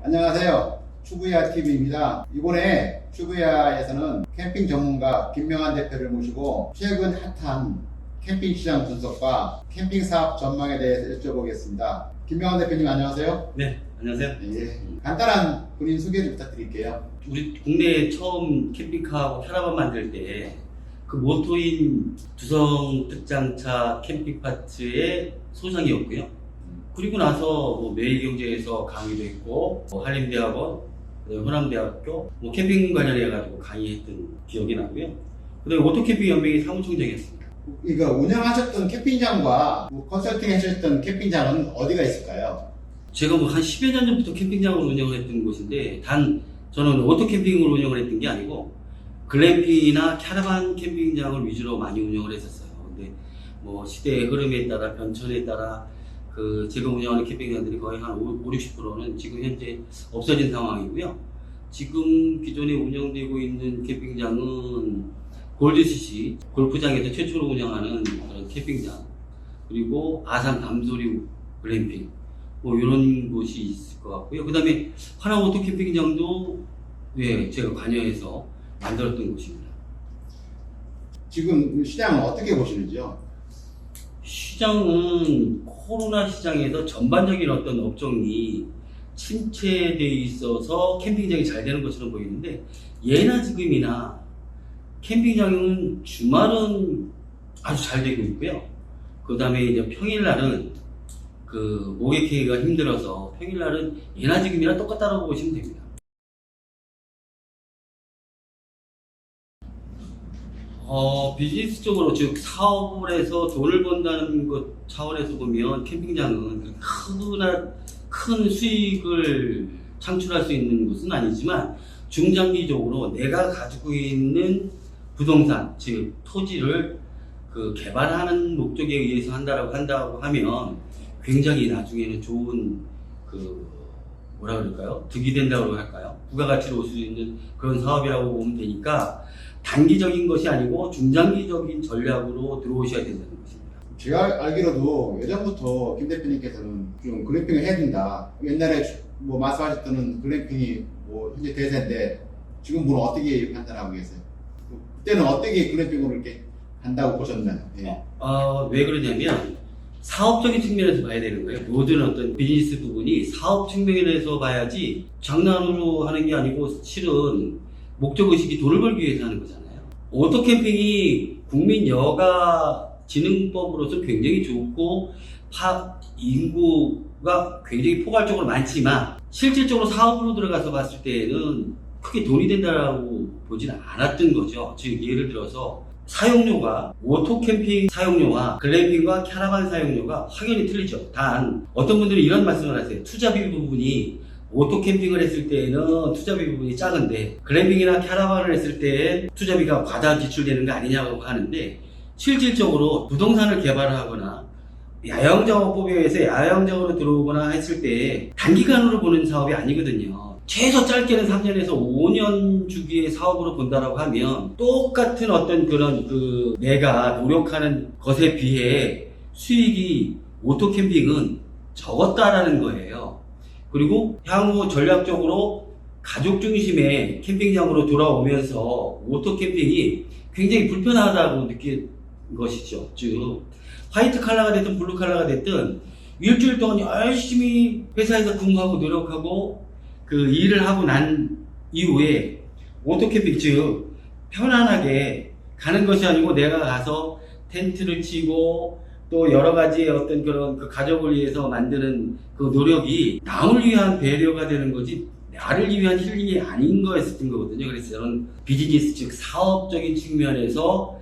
안녕하세요. 추부야 TV입니다. 이번에 추부야에서는 캠핑 전문가 김명환 대표를 모시고 최근 핫한 캠핑 시장 분석과 캠핑 사업 전망에 대해서 여쭤보겠습니다. 김명환 대표님 안녕하세요. 네, 안녕하세요. 예, 간단한 본인 소개 좀 부탁드릴게요. 우리 국내에 처음 캠핑카하고 캐러반 만들 때 그 모토인 두성 특장차 캠핑 파트의 소장이었고요. 그리고 나서 뭐 매일경제에서 강의도 했고, 한림대학원, 그다음에 호남대학교, 캠핑 관련해가지고 강의했던 기억이 나고요. 그다음에 오토캠핑 연맹의 사무총장이었습니다. 그러니까 운영하셨던 캠핑장과 컨설팅 하셨던 캠핑장은 어디가 있을까요? 제가 한 10여 년 전부터 캠핑장을 운영을 했던 곳인데, 단 저는 오토캠핑을 운영을 했던 게 아니고 글램핑이나 캐러반 캠핑장을 위주로 많이 운영을 했었어요. 근데 시대의 흐름에 따라, 변천에 따라 제가 운영하는 캠핑장들이 거의 한 50~60%는 지금 현재 없어진 상황이고요. 지금 기존에 운영되고 있는 캠핑장은 골드CC 골프장에서 최초로 운영하는 그런 캠핑장, 그리고 아산 밤소리 글램핑, 이런 곳이 있을 것 같고요. 그 다음에 하나 오토 캠핑장도 제가 관여해서 만들었던 곳입니다. 지금 시장은 어떻게 보시는지요? 시장은 코로나 시장에서 전반적인 어떤 업종이 침체되어 있어서 캠핑장이 잘 되는 것처럼 보이는데, 예나 지금이나 캠핑장은 주말은 아주 잘 되고 있고요. 그 다음에 이제 평일날은 모객하기가 힘들어서 평일날은 예나 지금이나 똑같다고 보시면 됩니다. 비즈니스적으로, 즉 사업을 해서 돈을 번다는 것 차원에서 보면 캠핑장은 큰 수익을 창출할 수 있는 것은 아니지만, 중장기적으로 내가 가지고 있는 부동산, 즉 토지를 개발하는 목적에 의해서 한다고 하면 굉장히 나중에는 좋은 득이 된다고 할까요? 부가가치로 올 수 있는 그런 사업이라고 보면 되니까, 단기적인 것이 아니고 중장기적인 전략으로 들어오셔야 된다는 것입니다. 제가 알기로도 예전부터 김 대표님께서는 좀 글램핑을 해야 된다. 옛날에 말씀하셨던 글램핑이 현재 대세인데 지금 어떻게 판단하고 계세요? 그때는 어떻게 글램핑으로 이렇게 간다고 보셨나요? 네. 왜 그러냐면 사업적인 측면에서 봐야 되는 거예요. 모든 어떤 비즈니스 부분이 사업 측면에서 봐야지, 장난으로 하는 게 아니고 실은 목적의식이 돈을 벌기 위해서 하는 거잖아요. 오토캠핑이 국민 여가 진흥법으로서 굉장히 좋고 인구가 굉장히 포괄적으로 많지만, 실질적으로 사업으로 들어가서 봤을 때는 크게 돈이 된다고 보지는 않았던 거죠. 즉 예를 들어서 사용료가, 오토캠핑 사용료와 글램핑과 캐러반 사용료가 확연히 틀리죠. 단 어떤 분들은 이런 말씀을 하세요. 투자비 부분이 오토캠핑을 했을 때는 투자비 부분이 작은데 글램핑이나 캐러반을 했을 때 투자비가 과다 지출되는 거 아니냐고 하는데, 실질적으로 부동산을 개발하거나 야영작업법에 의해서 야영작으로 들어오거나 했을 때 단기간으로 보는 사업이 아니거든요. 최소 짧게는 3년에서 5년 주기의 사업으로 본다라고 하면 똑같은 어떤 내가 노력하는 것에 비해 수익이 오토캠핑은 적었다라는 거예요. 그리고 향후 전략적으로 가족 중심의 캠핑장으로 돌아오면서 오토캠핑이 굉장히 불편하다고 느낀 것이죠. 즉 화이트 칼라가 됐든 블루 칼라가 됐든 일주일 동안 열심히 회사에서 근무하고 노력하고 일을 하고 난 이후에 오토캠핑, 즉 편안하게 가는 것이 아니고 내가 가서 텐트를 치고 또 여러 가지의 어떤 그런 가족을 위해서 만드는 노력이 남을 위한 배려가 되는 거지 나를 위한 힐링이 아닌 거였던 거거든요. 그래서 저는 비즈니스, 즉 사업적인 측면에서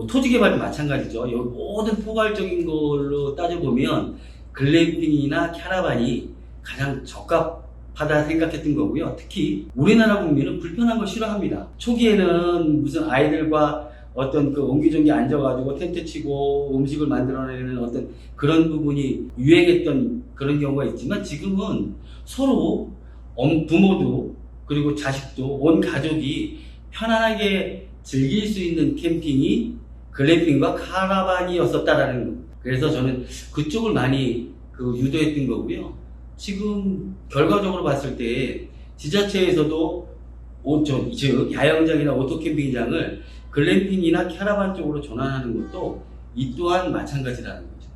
토지 개발도 마찬가지죠. 여기 모든 포괄적인 걸로 따져보면 글램핑이나 캐러반이 가장 적합하다 생각했던 거고요. 특히 우리나라 국민은 불편한 걸 싫어합니다. 초기에는 무슨 아이들과 어떤 옹기종기 앉아가지고 텐트 치고 음식을 만들어내는 어떤 그런 부분이 유행했던 그런 경우가 있지만, 지금은 서로 부모도 그리고 자식도 온 가족이 편안하게 즐길 수 있는 캠핑이 글램핑과 카라반이었었다라는 거. 그래서 저는 그쪽을 많이 유도했던 거고요. 지금 결과적으로 봤을 때 지자체에서도 즉 야영장이나 오토캠핑장을 글램핑이나 캐러반 쪽으로 전환하는 것도 이 또한 마찬가지라는 거죠.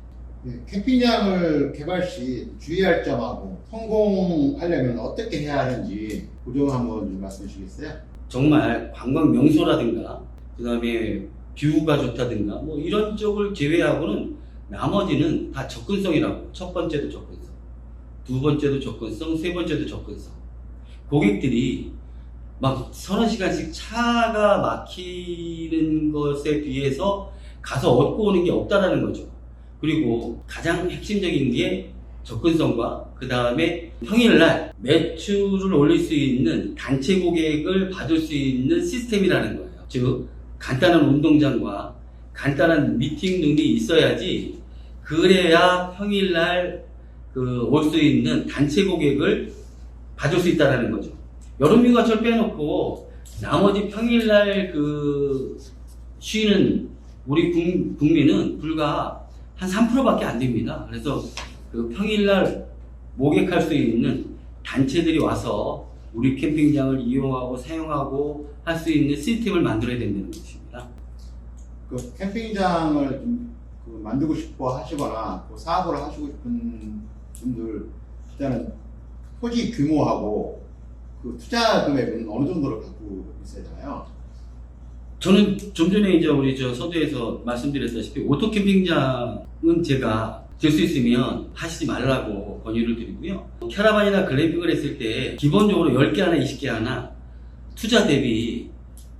네, 캠핑장을 개발 시 주의할 점하고 성공하려면 어떻게 해야 하는지 그 점 한번 좀 말씀해 주시겠어요? 정말 관광 명소라든가 그 다음에 뷰가 좋다든가 뭐 이런 쪽을 제외하고는 나머지는 다 접근성이라고. 첫 번째도 접근성, 두 번째도 접근성, 세 번째도 접근성. 고객들이 막 서너 시간씩 차가 막히는 것에 비해서 가서 얻고 오는 게 없다라는 거죠. 그리고 가장 핵심적인 게 접근성과 그 다음에 평일날 매출을 올릴 수 있는 단체 고객을 받을 수 있는 시스템이라는 거예요. 즉 간단한 운동장과 간단한 미팅 등이 있어야지 그래야 평일날 올 수 있는 단체 고객을 받을 수 있다는 거죠. 여름휴가철 빼놓고 나머지 평일날 쉬는 우리 국민은 불과 한 3%밖에 안 됩니다. 그래서 평일날 목액할 수 있는 단체들이 와서 우리 캠핑장을 이용하고 사용하고 할 수 있는 시스템을 만들어야 된다는 것입니다. 캠핑장을 좀 만들고 싶어 하시거나 사업을 하시고 싶은 분들 일단은 토지 규모하고 투자 금액은 어느 정도로 갖고 있어야 되나요? 저는 좀 전에 이제 우리 서두에서 말씀드렸다시피 오토 캠핑장은 제가 될 수 있으면 하시지 말라고 권유를 드리고요. 캐러반이나 글램핑을 했을 때 기본적으로 10개 하나 20개 하나 투자 대비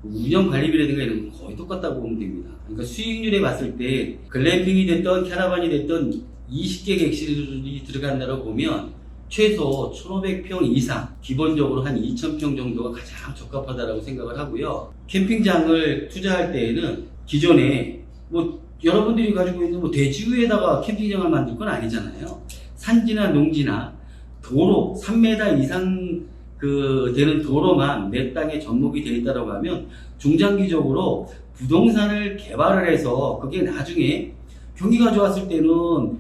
운영 관리비라든가 이런 건 거의 똑같다고 보면 됩니다. 그러니까 수익률에 봤을 때 글램핑이 됐던 캐러반이 됐던 20개 객실이 들어간다고 보면 최소 1,500평 이상, 기본적으로 한 2,000평 정도가 가장 적합하다고 생각을 하고요. 캠핑장을 투자할 때에는 기존에 여러분들이 가지고 있는 대지우에다가 캠핑장을 만들 건 아니잖아요. 산지나 농지나 도로 3m 이상 되는 도로만 내 땅에 접목이 되어 있다고 하면 중장기적으로 부동산을 개발을 해서 그게 나중에 경기가 좋았을 때는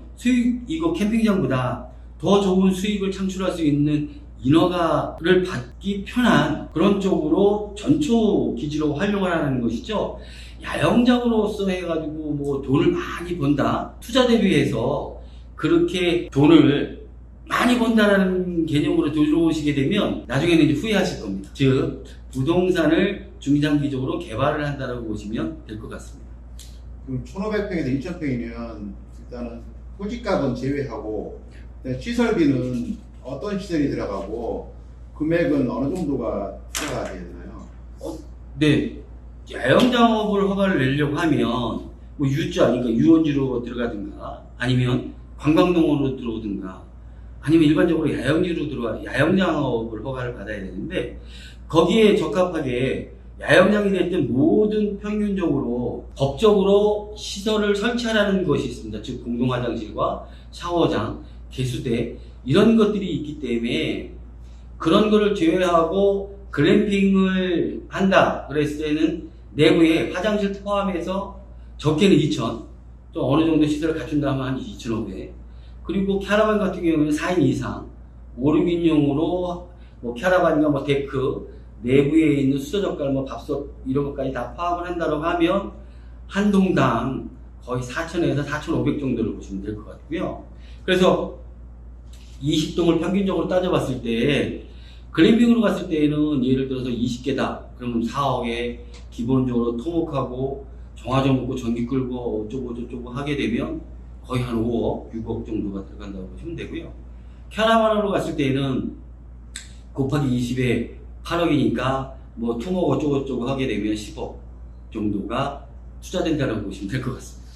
이거 캠핑장보다 더 좋은 수익을 창출할 수 있는 인허가를 받기 편한 그런 쪽으로 전초 기지로 활용을 하는 것이죠. 야영장으로서 해가지고 돈을 많이 번다, 투자 대비해서 그렇게 돈을 많이 번다라는 개념으로 들어오시게 되면 나중에는 이제 후회하실 겁니다. 즉 부동산을 중장기적으로 개발을 한다고 보시면 될 것 같습니다. 그럼 1,500평에서 2,000평이면 일단은 토지값은 제외하고 시설비는 어떤 시설이 들어가고 금액은 어느 정도가 투자가 돼야 되나요? 네, 야영장업을 허가를 내려고 하면 그러니까 유원지로 들어가든가 아니면 관광농원으로 들어오든가 아니면 일반적으로 야영장업을 허가를 받아야 되는데 거기에 적합하게 야영장이 됐든 모든 평균적으로 법적으로 시설을 설치하라는 것이 있습니다. 즉 공동화장실과 샤워장, 개수대 이런 것들이 있기 때문에 그런 거를 제외하고 글램핑을 한다 그랬을 때는 내부에 화장실 포함해서 적게는 2,000, 또 어느 정도 시설을 갖춘다면 한 2,500. 그리고 캐러반 같은 경우는 4인 이상 5, 6인용으로 캐러반과 데크 내부에 있는 수저젓갈 밥솥 이런 것까지 다 포함을 한다고 하면 한 동당 거의 4,000에서 4,500 정도를 보시면 될 것 같고요. 그래서 20동을 평균적으로 따져봤을 때 글램핑으로 갔을 때는 예를 들어서 20개다 그러면 4억에 기본적으로 토목하고 정화조 먹고 전기 끌고 어쩌고 저쩌고 하게 되면 거의 한 5억, 6억 정도가 들어간다고 보시면 되고요. 캐러반으로 갔을 때는 곱하기 20에 8억이니까 토목 어쩌고 저쩌고 하게 되면 10억 정도가 투자된다고 보시면 될 것 같습니다.